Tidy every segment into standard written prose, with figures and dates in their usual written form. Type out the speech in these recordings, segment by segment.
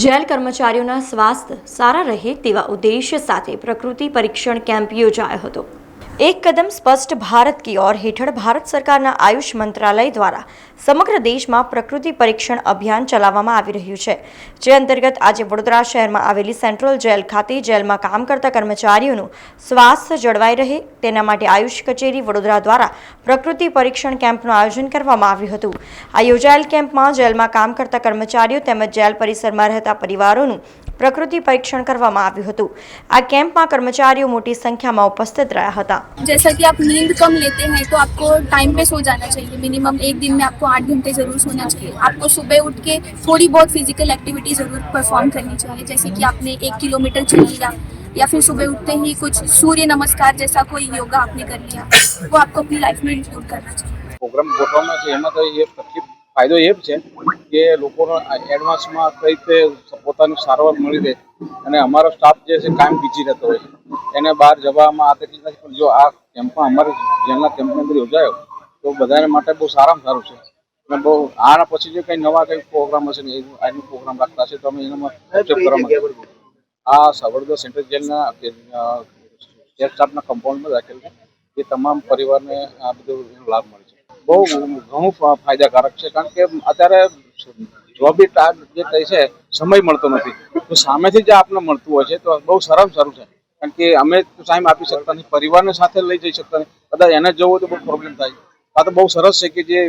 Jail કર્મચારીઓના સ્વાસ્થ્ય સારા રહે તેવા ઉદ્દેશ્ય સાથે પ્રકૃતિ પરીક્ષણ કેમ્પ યોજાયો હતો। एक कदम स्पष्ट भारत की ओर हेठળ भारत सरकारना आयुष मंत्रालय द्वारा समग्र देश में प्रकृति परीक्षण अभियान चलाववामां आवी रह्युं छे, जे अंतर्गत आज वडोदरा शहर में आवेली सेंट्रल जेल खाते जेल में काम करता कर्मचारीओनुं स्वास्थ्य जळवाई रहे तेना माटे आयुष कचेरी वडोदरा द्वारा प्रकृति परीक्षण केम्पनुं आयोजन करवामां आव्युं हतुं। आ योजायेल केम्पमां जेल में काम करता कर्मचारीओ तेमज जेल परिसरमां रहेता परिवारोनुं प्रकृति परीक्षण करवामां आव्युं हतुं। आ केम्पमां कर्मचारीओ मोटी संख्यामां उपस्थित रह्या हता। जैसा कि आप नींद कम लेते हैं तो आपको टाइम पे सो जाना चाहिए। मिनिमम एक दिन में आपको 8 घंटे जरूर सोना चाहिए। आपको सुबह उठ के थोड़ी बहुत फिजिकल एक्टिविटी जरूर परफॉर्म करनी चाहिए, जैसे कि आपने 1 किलोमीटर चल लिया या फिर सुबह उठते ही कुछ सूर्य नमस्कार जैसा कोई योगा आपने कर लिया, वो आपको अपनी लाइफ में इंक्लूड करना चाहिए। प्रोग्राम गोठवવામાં છે એમાં તો એ ફાયદો એ છે કે લોકોને એડવાન્સમાં કઈ રીતે પોતાની સારવાર મળી રહે અને અમારો સ્ટાફ જે છે કાયમ બીજી રહેતો હોય છે એને બહાર જવામાં આ તકલીફ નથી, પણ જો આ કેમ્પમાં અમારે જેલના કેમ્પની અંદર યોજાયો તો બધાને માટે બહુ સારામાં સારું છે અને બહુ આના પછી જે કંઈ નવા કંઈ પ્રોગ્રામ હશે ને એ આજનો પ્રોગ્રામ રાખતા હશે તો અમે એનામાં એક્સેપ્ટ કરવા માંગીએ। આ વડોદરા સેન્ટ્રલ જેલના જેલ સ્ટાફના કમ્પાઉન્ડમાં રાખેલ છે, એ તમામ પરિવારને આ બધો લાભ મળે છે। બહુ ઘણું ફાયદાકારક છે, કારણ કે અત્યારે જોબી જે કહે છે સમય મળતો નથી, તો સામેથી જે આપણને મળતું હોય છે તો બહુ સારામાં સારું છે, કારણ કે અમે ટાઈમ આપી શકતા નથી, પરિવારને સાથે લઈ જઈ શકતા નથી, કદાચ એને જવું હોય તો બહુ પ્રોબ્લેમ થાય। આ તો બહુ સરસ છે કે જે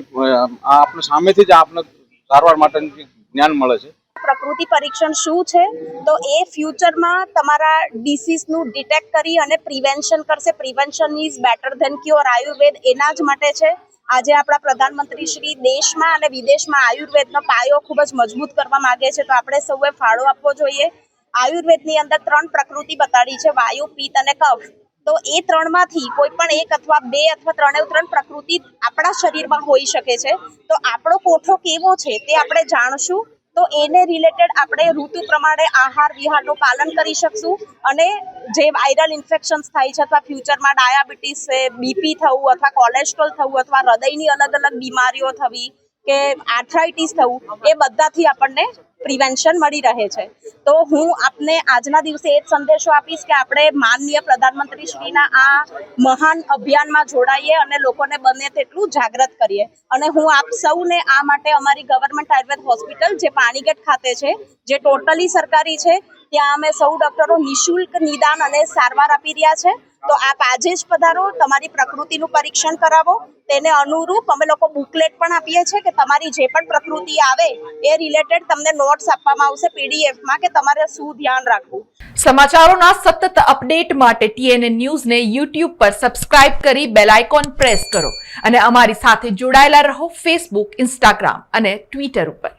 આપણે સામેથી જ આપણને સારવાર માટેનું જ્ઞાન મળે છે। પ્રકૃતિ પરીક્ષણ શું છે તો એ ફ્યુચરમાં તમારા ડિસીઝનું ડિટેક્ટ કરી અને પ્રિવેન્શન કરશે। Prevention is better than cure, Ayurveda એના જ માટે છે। આજે આપણા પ્રધાનમંત્રી શ્રી દેશમાં અને વિદેશમાં આયુર્વેદનો પાયો ખૂબ જ મજબૂત કરવા માંગે છે, તો આપણે સૌએ ફાળો આપવો જોઈએ। આયુર્વેદની અંદર 3 પ્રકૃતિ બતાડી છે, વાયુ, પિત્ત અને કફ। તો એ 3માંથી કોઈ પણ 1 અથવા 2 અથવા 3 પ્રકૃતિ આપણા શરીરમાં હોઈ શકે છે। તો આપણો કોઠો કેવો છે તે આપણે જાણશું, તો એને રિલેટેડ આપણે ઋતુ પ્રમાણે આહાર વિહારનું પાલન કરી શકશું અને જે વાયરલ ઇન્ફેક્શન્સ થાય છે અથવા ફ્યુચરમાં ડાયાબિટીસ છે, બીપી થવું અથવા કોલેસ્ટ્રોલ થવું અથવા હૃદયની અલગ અલગ બીમારીઓ થવી કે આર્થરાઇટિસ થવું, એ બધાથી આપણને પ્રિવેન્શન મળી રહે છે। તો હું આપને આજના દિવસે એ જ સંદેશો આપીશ કે આપણે માનનીય પ્રધાનમંત્રી શ્રીના આ મહાન અભિયાનમાં જોડાઈએ અને લોકોને બને તેટલું જાગૃત કરીએ। અને હું આપ સૌને આ માટે અમારી ગવર્મેન્ટ આયુર્વેદ હોસ્પિટલ જે પાણીગેટ ખાતે છે, જે ટોટલી સરકારી છે, ત્યાં અમે સૌ ડોક્ટરો નિઃશુલ્ક નિદાન અને સારવાર આપી રહ્યા છે। તો આપ આજે જ પધારો, તમારી પ્રકૃતિનું પરીક્ષણ કરાવો। તેને અનુરૂપ અમે લોકો બુકલેટ પણ આપીએ છીએ કે તમારી જે પણ પ્રકૃતિ આવે એ રિલેટેડ તમને નોટ્સ આપવામાં આવશે પીડીએફમાં કે તમારે શું ધ્યાન રાખવું। સમાચારોના સતત અપડેટ માટે TNN ન્યૂઝને YouTube પર સબસ્ક્રાઇબ કરી બેલ આઇકોન પ્રેસ કરો અને અમારી સાથે જોડાયેલા રહો ફેસબુક, ઇન્સ્ટાગ્રામ અને ટ્વિટર ઉપર।